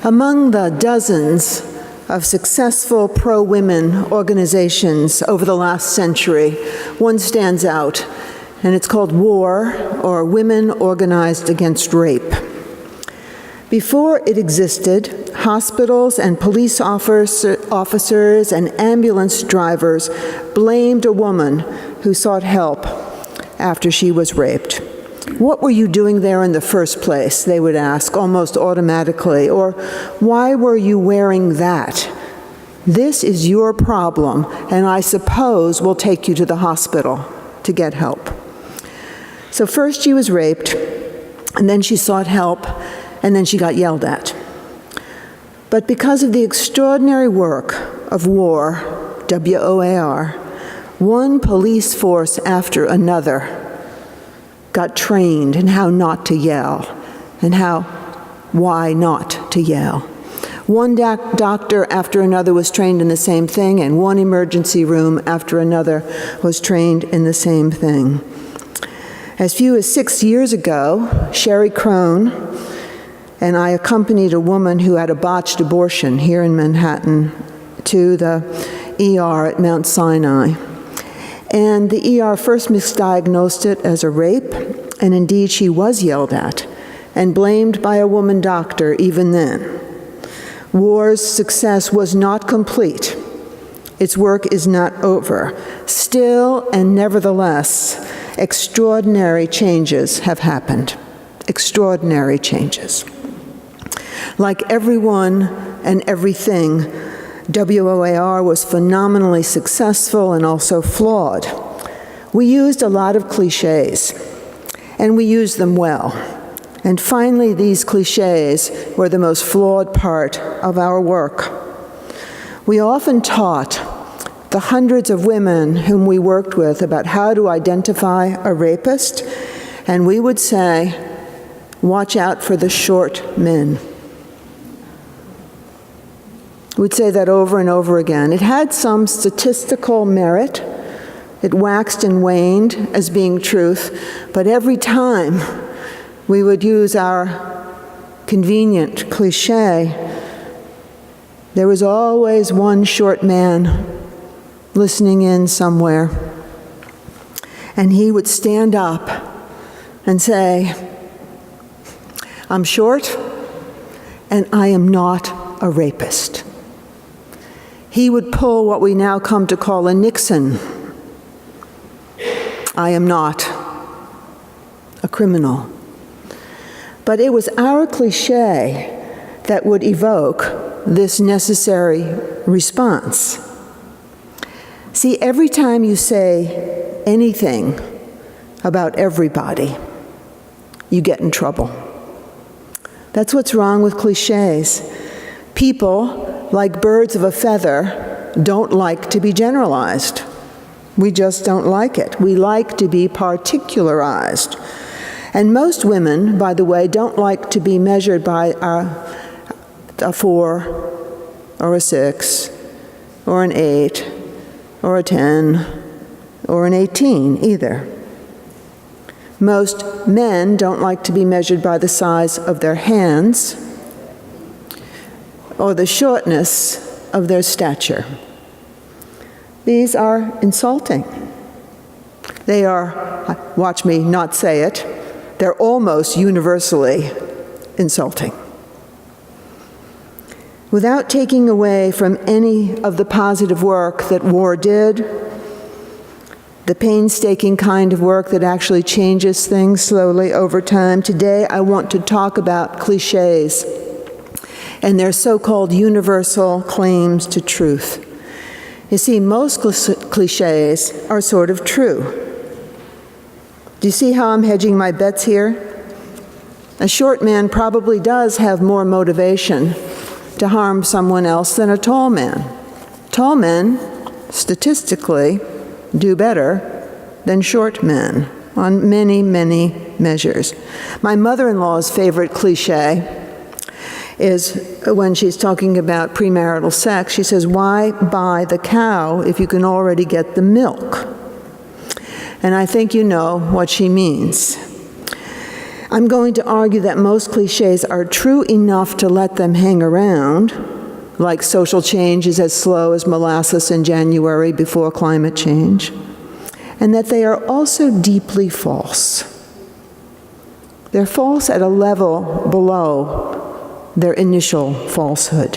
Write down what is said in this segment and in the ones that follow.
Among the dozens of successful pro-women organizations over the last century, one stands out, and it's called WAR, or Women Organized Against Rape. Before it existed, hospitals and police officers and ambulance drivers blamed a woman who sought help after she was raped. "What were you doing there in the first place?" they would ask almost automatically. Or, "Why were you wearing that? This is your problem, and I suppose we'll take you to the hospital to get help." So first she was raped, and then she sought help, and then she got yelled at. But because of the extraordinary work of WAR, W-O-A-R, one police force after another got trained in how not to yell and why not to yell. One doctor after another was trained in the same thing, and one emergency room after another was trained in the same thing. As few as 6 years ago, Sherry Crone and I accompanied a woman who had a botched abortion here in Manhattan to the ER at Mount Sinai. And the ER first misdiagnosed it as a rape, and indeed she was yelled at and blamed by a woman doctor even then. WAR's success was not complete. Its work is not over. Still and nevertheless, extraordinary changes have happened. Extraordinary changes. Like everyone and everything, WOAR was phenomenally successful and also flawed. We used a lot of cliches, and we used them well. And finally, these cliches were the most flawed part of our work. We often taught the hundreds of women whom we worked with about how to identify a rapist, and we would say, "Watch out for the short men." We'd say that over and over again. It had some statistical merit. It waxed and waned as being truth, but every time we would use our convenient cliche, there was always one short man listening in somewhere, and he would stand up and say, "I'm short, and I am not a rapist." He would pull what we now come to call a Nixon. "I am not a criminal." But it was our cliche that would evoke this necessary response. See, every time you say anything about everybody, you get in trouble. That's what's wrong with cliches. People, like birds of a feather, don't like to be generalized. We just don't like it. We like to be particularized. And most women, by the way, don't like to be measured by a 4 or a 6 or an 8 or a 10 or an 18 either. Most men don't like to be measured by the size of their hands or the shortness of their stature. These are insulting. They are, watch me not say it, they're almost universally insulting. Without taking away from any of the positive work that WAR did, the painstaking kind of work that actually changes things slowly over time, today I want to talk about cliches and their so-called universal claims to truth. You see, most cliches are sort of true. Do you see how I'm hedging my bets here? A short man probably does have more motivation to harm someone else than a tall man. Tall men, statistically, do better than short men on many, many measures. My mother-in-law's favorite cliche is when she's talking about premarital sex, she says, "Why buy the cow if you can already get the milk?" And I think you know what she means. I'm going to argue that most cliches are true enough to let them hang around, like social change is as slow as molasses in January before climate change, and that they are also deeply false. They're false at a level below their initial falsehood.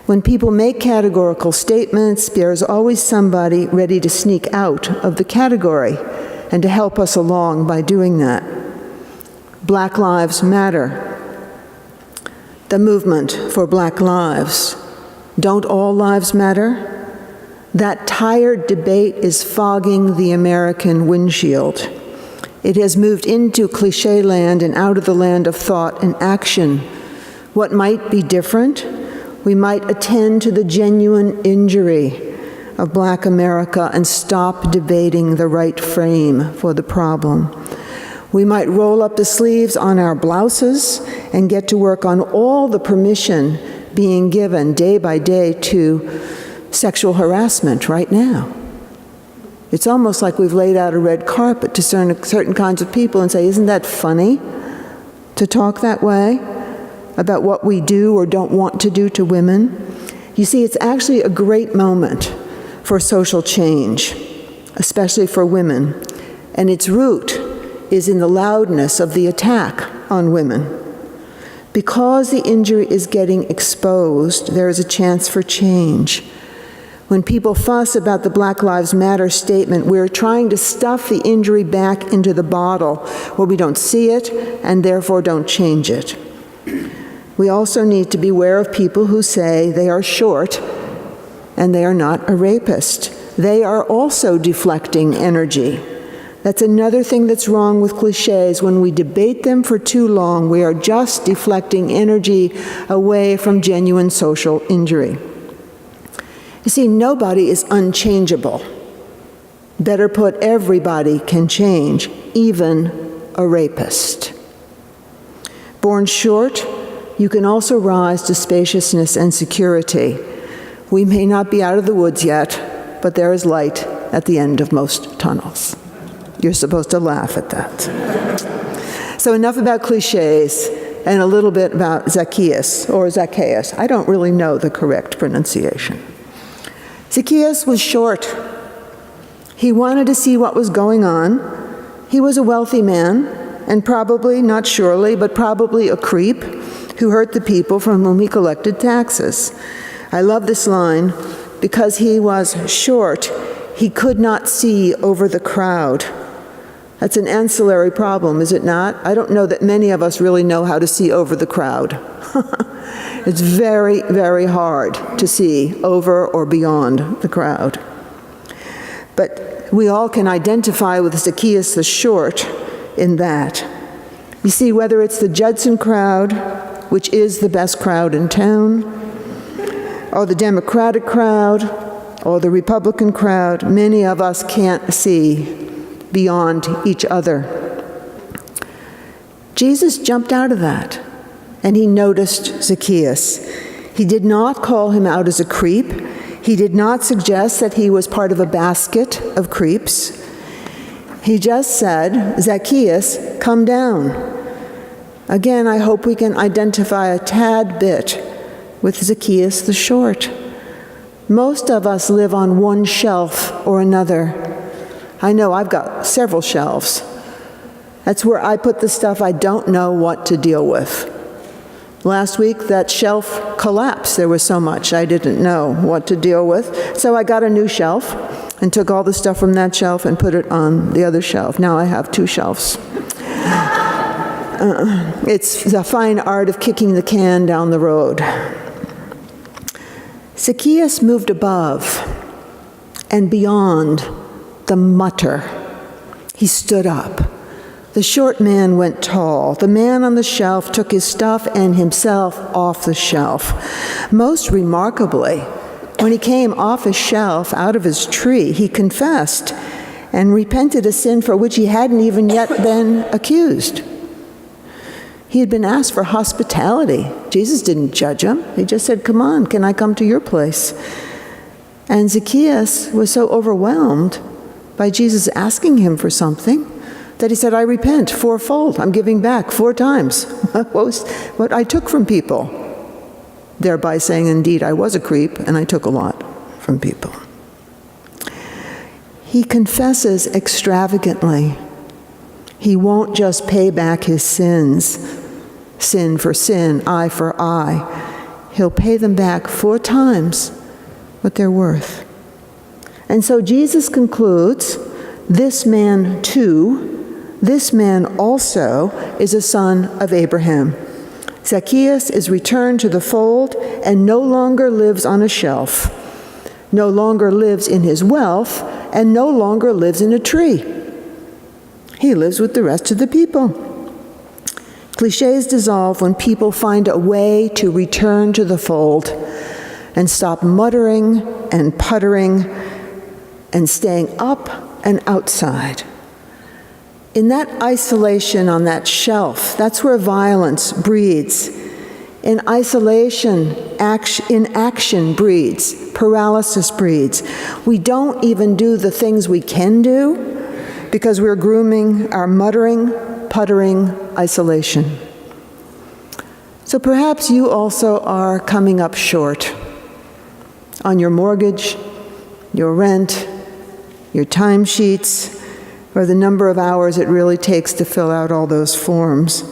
When people make categorical statements, there's always somebody ready to sneak out of the category and to help us along by doing that. Black Lives Matter. The movement for Black lives. Don't all lives matter? That tired debate is fogging the American windshield. It has moved into cliché land and out of the land of thought and action. What might be different? We might attend to the genuine injury of Black America and stop debating the right frame for the problem. We might roll up the sleeves on our blouses and get to work on all the permission being given day by day to sexual harassment right now. It's almost like we've laid out a red carpet to certain kinds of people and say, isn't that funny to talk that way about what we do or don't want to do to women? You see, it's actually a great moment for social change, especially for women, and its root is in the loudness of the attack on women. Because the injury is getting exposed, there is a chance for change. When people fuss about the Black Lives Matter statement, we're trying to stuff the injury back into the bottle where we don't see it and therefore don't change it. We also need to beware of people who say they are short and they are not a rapist. They are also deflecting energy. That's another thing that's wrong with cliches. When we debate them for too long, we are just deflecting energy away from genuine social injury. You see, nobody is unchangeable. Better put, everybody can change, even a rapist. Born short, you can also rise to spaciousness and security. We may not be out of the woods yet, but there is light at the end of most tunnels. You're supposed to laugh at that. So enough about cliches and a little bit about Zacchaeus, or Zacchaeus. I don't really know the correct pronunciation. Zacchaeus was short. He wanted to see what was going on. He was a wealthy man, and probably, not surely, but probably a creep who hurt the people from whom he collected taxes. I love this line, because he was short, he could not see over the crowd. That's an ancillary problem, is it not? I don't know that many of us really know how to see over the crowd. It's very, very hard to see over or beyond the crowd. But we all can identify with Zacchaeus the short in that. You see, whether it's the Judson crowd, which is the best crowd in town, or the Democratic crowd, or the Republican crowd, many of us can't see beyond each other. Jesus jumped out of that, and he noticed Zacchaeus. He did not call him out as a creep. He did not suggest that he was part of a basket of creeps. He just said, Zacchaeus, come down. Again, I hope we can identify a tad bit with Zacchaeus the short. Most of us live on one shelf or another. I know I've got several shelves. That's where I put the stuff I don't know what to deal with. Last week, that shelf collapsed. There was so much I didn't know what to deal with. So I got a new shelf and took all the stuff from that shelf and put it on the other shelf. Now I have two shelves. It's the fine art of kicking the can down the road. Zacchaeus moved above and beyond the mutter. He stood up. The short man went tall. The man on the shelf took his stuff and himself off the shelf. Most remarkably, when he came off his shelf, out of his tree, he confessed and repented a sin for which he hadn't even yet been accused. He had been asked for hospitality. Jesus didn't judge him. He just said, come on, can I come to your place? And Zacchaeus was so overwhelmed by Jesus asking him for something That he said, I repent fourfold. I'm giving back 4 times what I took from people. Thereby saying, indeed, I was a creep and I took a lot from people. He confesses extravagantly. He won't just pay back his sins, sin for sin, eye for eye. He'll pay them back 4 times what they're worth. And so Jesus concludes, this man too, this man also is a son of Abraham. Zacchaeus is returned to the fold and no longer lives on a shelf, no longer lives in his wealth, and no longer lives in a tree. He lives with the rest of the people. Cliches dissolve when people find a way to return to the fold and stop muttering and puttering and staying up and outside. In that isolation on that shelf, that's where violence breeds. In isolation, inaction breeds, paralysis breeds. We don't even do the things we can do because we're grooming our muttering, puttering isolation. So perhaps you also are coming up short on your mortgage, your rent, your timesheets, or the number of hours it really takes to fill out all those forms.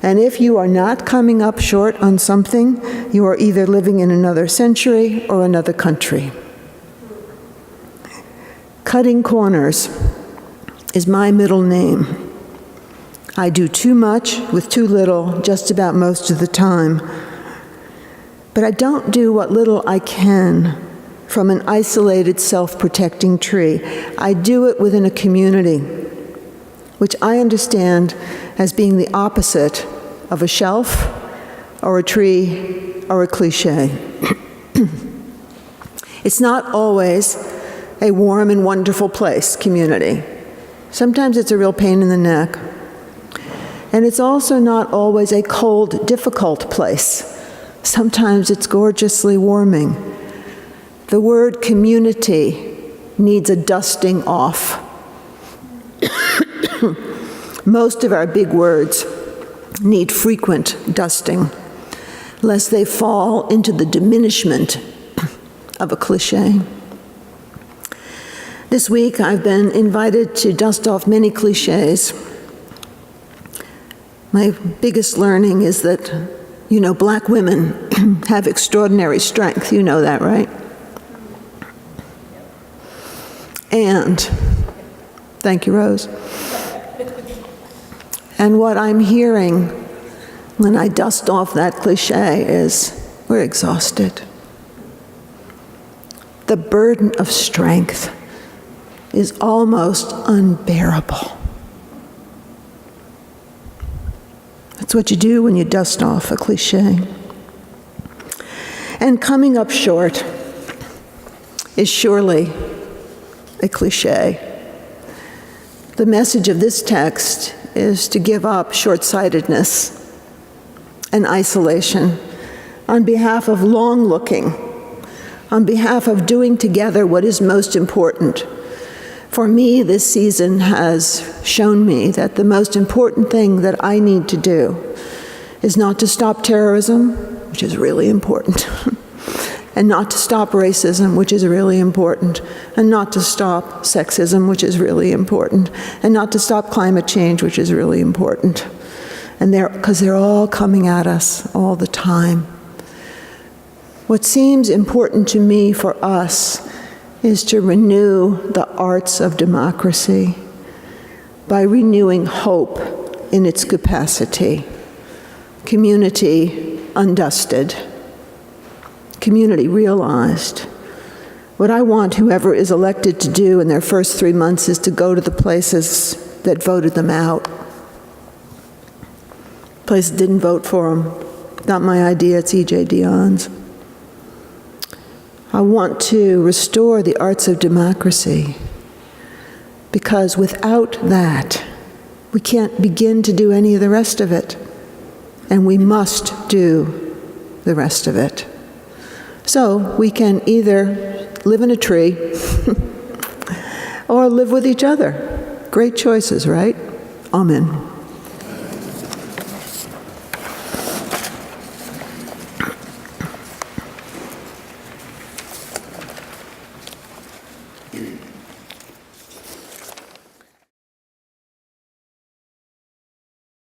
And if you are not coming up short on something, you are either living in another century or another country. Cutting corners is my middle name. I do too much with too little just about most of the time. But I don't do what little I can from an isolated, self-protecting tree. I do it within a community, which I understand as being the opposite of a shelf or a tree or a cliche. It's not always a warm and wonderful place, community. Sometimes it's a real pain in the neck. And it's also not always a cold, difficult place. Sometimes it's gorgeously warming. The word community needs a dusting off. Most of our big words need frequent dusting, lest they fall into the diminishment of a cliche. This week, I've been invited to dust off many cliches. My biggest learning is that, black women have extraordinary strength. You know that, right? And, thank you, Rose. And what I'm hearing when I dust off that cliche is, we're exhausted. The burden of strength is almost unbearable. That's what you do when you dust off a cliche. And coming up short is surely a cliche. The message of this text is to give up short-sightedness and isolation on behalf of long-looking, on behalf of doing together what is most important. For me, this season has shown me that the most important thing that I need to do is not to stop terrorism, which is really important, and not to stop racism, which is really important, and not to stop sexism, which is really important, and not to stop climate change, which is really important. And because they're all coming at us all the time. What seems important to me for us is to renew the arts of democracy by renewing hope in its capacity. Community undusted. Community realized. What I want whoever is elected to do in their first 3 months is to go to the places that voted them out. Places didn't vote for them. Not my idea, it's E.J. Dionne's. I want to restore the arts of democracy because without that, we can't begin to do any of the rest of it. And we must do the rest of it. So we can either live in a tree or live with each other. Great choices, right? Amen.